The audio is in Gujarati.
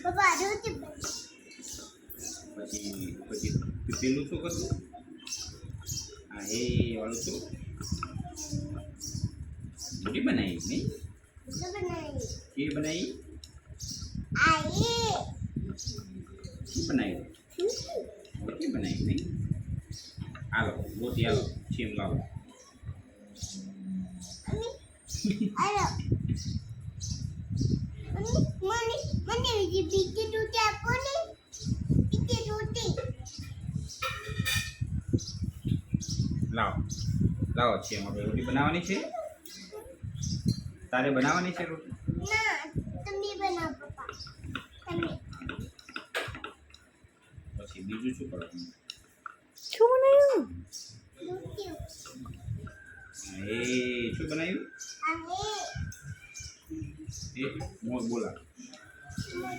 પપ્પા રોટી પછી પછી પેલું શું કરવું હા એ વાળું શું રોટી બનાવી નહીં બનાવી કે બનાવી આઈ શું બનાવ્યું રોટી બનાવી નહીં હાલો રોટી હાલો ચીમ લાવો આલો મને બીજી રોટી આપો ને બીજી રોટી લાવો લાવો છે આપણે રોટી બનાવવાની છે તારે બનાવવાની છે રોટી ના તમે બનાવો પપ્પા તમે પછી બીજું શું કરવાનું શું બનાવ્યું? રોટી એ શું બનાવ્યું આને એ મોર બોલા મોર